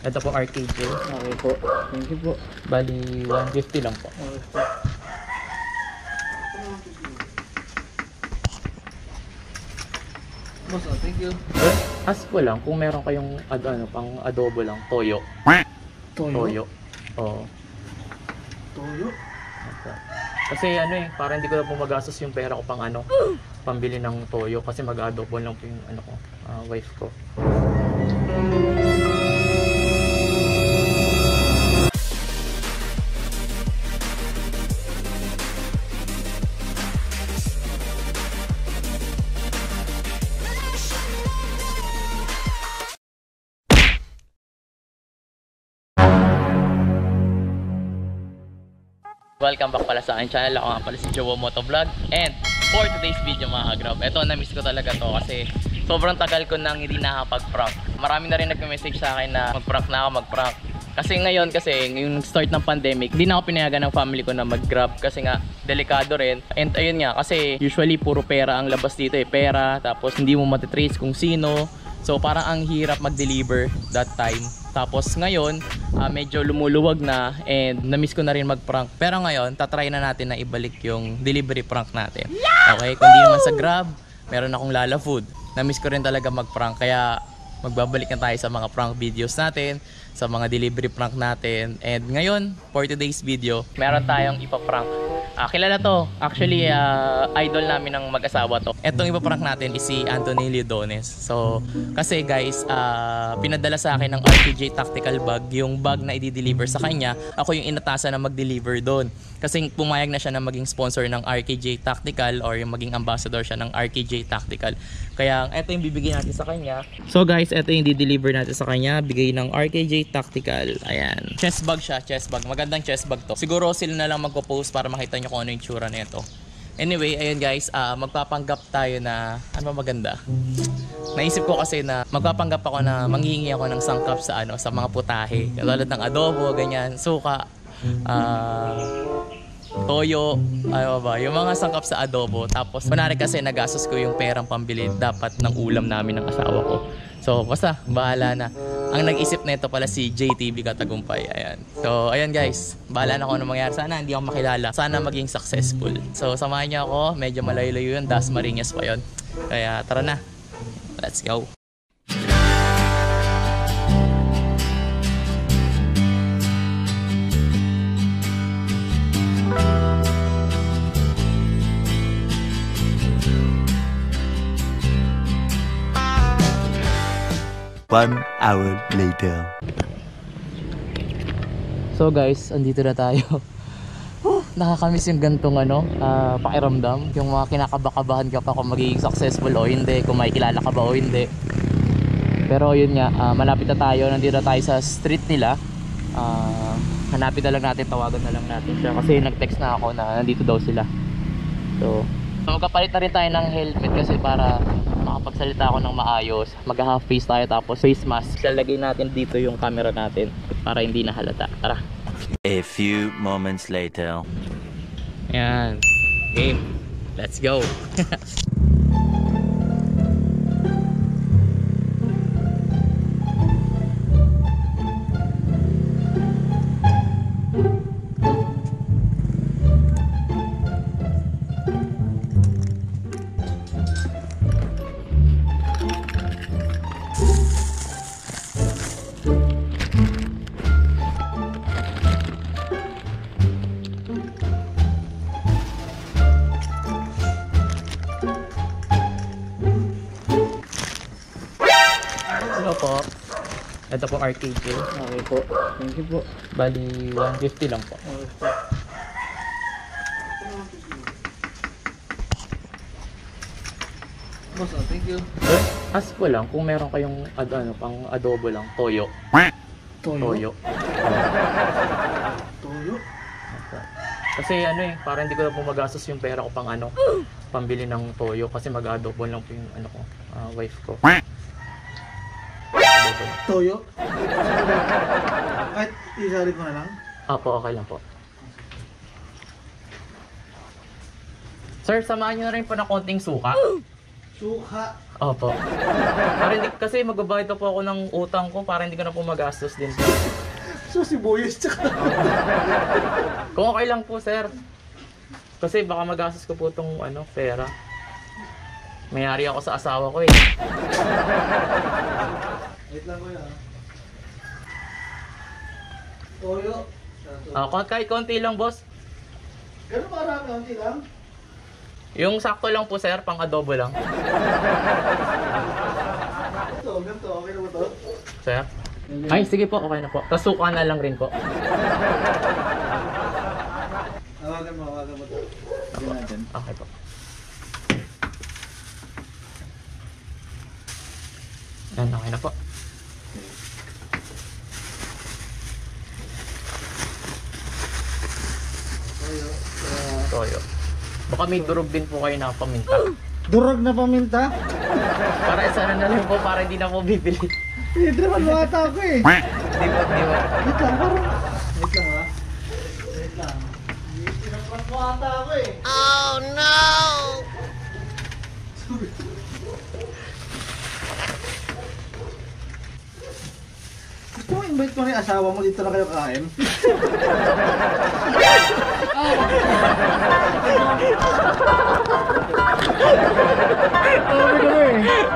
Ito po RKJ. Okay po. Thank you po. Bali 150 lang po. Okay po. Boss, thank you. Ask ko lang kung meron kayong pang adobo lang, toyo. Toyo. Oo. Toyo? Kasi parang hindi ko na po magastos yung pera ko pang pambili ng toyo kasi mag-adobo lang po yung wife ko. Welcome back pala sa aking channel. Ako nga pala si Jowo Motovlog. And for today's video mga kagrab, eto, na-miss ko talaga to kasi sobrang tagal ko nang hindi nakapag-prank. Marami na rin nag-message sa akin na mag-prank na ako, mag-prank. Kasi ngayon, yung start ng pandemic, hindi na ako pinayagan ng family ko na mag-grab kasi nga delikado rin. And ayun nga, kasi usually puro pera ang labas dito pera, tapos hindi mo matitrace kung sino. So parang ang hirap mag-deliver that time. Tapos ngayon, medyo lumuluwag na and na-miss ko na rin mag-prank. Pero ngayon, tatry na natin na ibalik yung delivery prank natin. Okay, kung di naman sa Grab, meron akong Lala Food. Na-miss ko rin talaga mag-prank, kaya magbabalik na tayo sa mga prank videos natin, sa mga delivery prank natin. And ngayon, for today's video, meron tayong ipaprank. Kilala to. Actually, idol namin ng mag-asawa to. Etong ipaprank natin is si Anthony Leodones. So, kasi guys, pinadala sa akin ng RKJ Tactical Bag, yung bag na i-deliver sa kanya. Ako yung inatasan na mag-deliver doon. Kasi pumayag na siya na maging sponsor ng RKJ Tactical or yung maging ambassador siya ng RKJ Tactical. Kaya, eto yung bibigyan natin sa kanya. So guys, eto yung di-deliver natin sa kanya. Bigay ng RKJ Tactical. Ayan. Chest bag siya, chest bag. Magandang chest bag to. Siguro sila na lang magpo-post para makita nyo kung ano yung tsura nito. Anyway, ayun guys, magpapanggap tayo na ano maganda. Naisip ko kasi na magpapanggap ako na manghihingi ako ng sangkap sa sa mga putahe. Katulad ng adobo, ganyan, suka, toyo, yung mga sangkap sa adobo. Tapos kunwari kasi nagastos ko yung perang pambili dapat ng ulam namin ng asawa ko. So basta, bahala na. Ang nag-isip na ito pala si JTV Katagumpay. Ayan. So ayan guys, bahala na kung ano mangyari. Sana hindi ako makilala. Sana maging successful. So samahan niyo ako. Medyo malayo-layo yun. Dasmariñas pa yun. Kaya tara na. Let's go. One hour later. So guys, andito na tayo. Nakakamiss yung gantong pakiramdam. Yung mga kinakabakabahan ka pa kung magiging successful o hindi, kung may kilala ka ba o hindi. Pero yun nga, malapit na tayo. Nandito na tayo sa street nila. Hanapin na lang natin, tawagan na lang natin siya. Kasi nag-text na ako na nandito daw sila. So magkapalit na rin tayo ng helmet kasi para makapagsalita ako ng maayos. Mag-half face tayo tapos face mask. Lalagay natin dito yung camera natin para hindi na halata. Tara. A few moments later. Ayan. Game. Let's go. Hello po. Ito po RKJ. Okay po. Thank you po. Bali 150 lang po. Okay po. Boss, thank you. Ask ko lang kung meron kayong pang adobo lang, toyo. Toyo? Toyo. Toyo? Kasi parang hindi ko na po magastos yung pera ko pang pambili ng toyo kasi mag-adobo lang po yung wife ko. Toyo? Kahit isali ko na lang? Apo, okay lang po. Sir, samahan nyo na rin po ng konting suka. Suka. Opo. Para hindi, kasi magbabayad na po ako ng utang ko para hindi ko na po magastos din. So, sibuyas tsaka. Kung okay lang po, sir. Kasi baka magastos ko po itong pera. Mayari ako sa asawa ko eh. Wait lang ko yan. Toyo. Kahit konti lang, boss. Ganun ba karami? Konti lang? Yung sakto lang po, sir, pang adobo lang. Ganito. Okay na ba to? Sir? Ay, sige po, okay na po. Tapos suka na lang rin po. Hawagan mo to. Lagyan natin. Okay po. Yan, okay na po. Toyo. Toyo. Baka may durog din po kayo na paminta. Durog na paminta? Para isa na lang po, para hindi na po bibili. Hindi naman mata ako eh. Di ba, di ba? Wait lang, parang... Wait lang ha. Wait lang. Hindi naman mata ako eh. Oh no! Gusto mo invite mo rin asawa mo dito na kayo kain?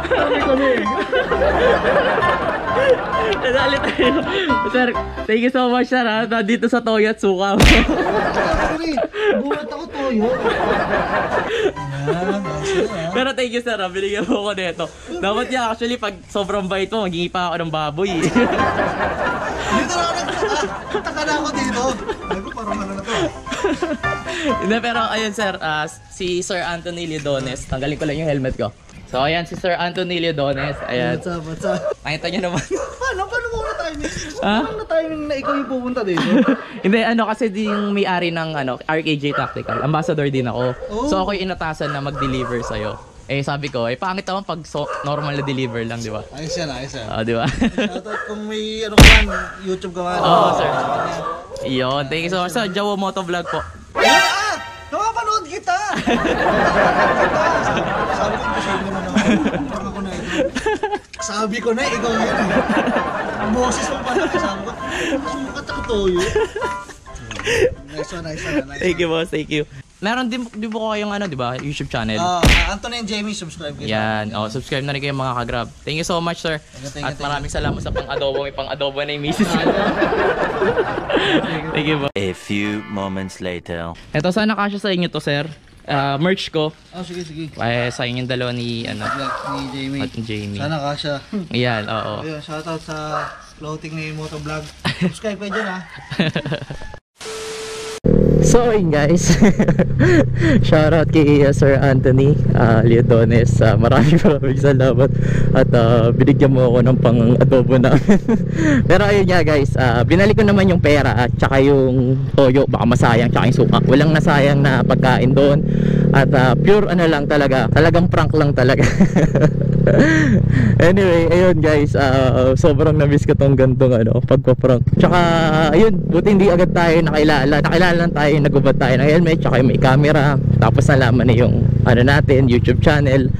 Sabi ko na eh. Nadali tayo. Sir, thank you so much, sir, ha. Dito sa Toyo at Suka. Sabi ko rin. Buhat ako toyo. Ayan, nice. Pero thank you, sir, ha. Binigyan mo ako nito. Dapat niya, actually, pag sobrang bait mo, maghingi pa ako ng baboy. Dito na ako nagtaka na ako dito. Sabi ko parang ano na to. Hindi, pero ayun, sir, si Sir Anthony Leodones. Tanggalin ko lang yung helmet ko. So, ayan si Sir Anthony Leodones. Ayan. What's up? Nakita nyo naman. Paano mo na timing? Ha? Paano na timing na ikaw yung pupunta dito? Hindi, kasi di yung may-ari ng RKJ Tactical. Ambassador din ako. Oh. So, ako yung inatasan na mag-deliver sa'yo. Eh, sabi ko, pangit naman pag normal na deliver lang, di ba? Ayos yan. Di ba? Shoutout kung may ano ka man, YouTube ka man. Oo, sir. Yun, thank you so much. So, Jawo Motovlog po. Nakapanood kita! Sabi ko, imposible na naman. Parang ako na ito. Sabi ko na, ikaw yun eh. Ang boses mo pala, sabi ko, sukat ako toyo. Nice one. Thank you, boss. Thank you. Meron din po kayong di ba, YouTube channel. Anthony and Jamie, subscribe kita. Yan. Subscribe na rin kayo mga ka-grab. Thank you so much, sir. Thank you. At maraming salamat sa pang-adobo na yung misis. Thank you, boss. A few moments later. Ito, sana kasya sa inyo to, sir. Merch ko. Sige. Sa inyong dalawa ni, Ni Jamie. at Jamie. Sana kasha. Yan, oo. Ayun, shoutout sa clothing ni Motovlog. Subscribe kayo dyan ha. So yun guys, shoutout kay Sir Anthony Leodones. Maraming salamat at binigyan mo ako ng pang-adobo namin. Pero ayun nga guys, binalik ko naman yung pera at saka yung toyo, baka masayang, tsaka yung suka. Walang nasayang na pagkain doon. At pure lang talaga, talagang prank lang talaga. Anyway, ayun guys, sobrang na-miss ko tong gantong pagpa-prank. Tsaka ayun, buti hindi agad tayo nakilala lang tayo, nagubad tayo ng helmet, tsaka may camera. Tapos nalaman na yung natin, YouTube channel.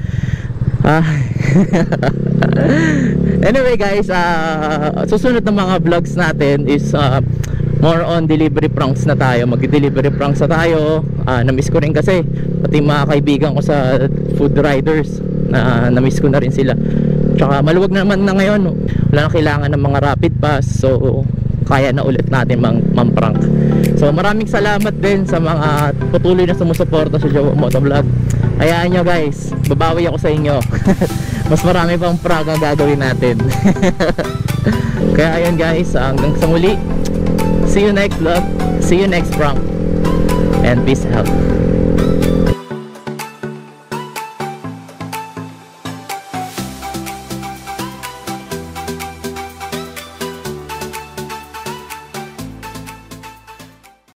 Anyway guys, susunod na mga vlogs natin is more on delivery pranks na tayo. Mag-delivery pranks na tayo. Na-miss ko rin kasi pati mga kaibigan ko sa food riders, na-miss ko na rin sila. Tsaka maluwag naman na ngayon, wala na kailangan ng mga rapid pass, so kaya na ulit natin mang-prank. So maraming salamat din sa mga patuloy na sumusuporta sa Jawo Motovlog. Hayaan nyo guys, babawi ako sa inyo. Mas marami pang prank ang gagawin natin. Kaya ayun guys, hanggang sa muli. See you next vlog, see you next prank, and peace out.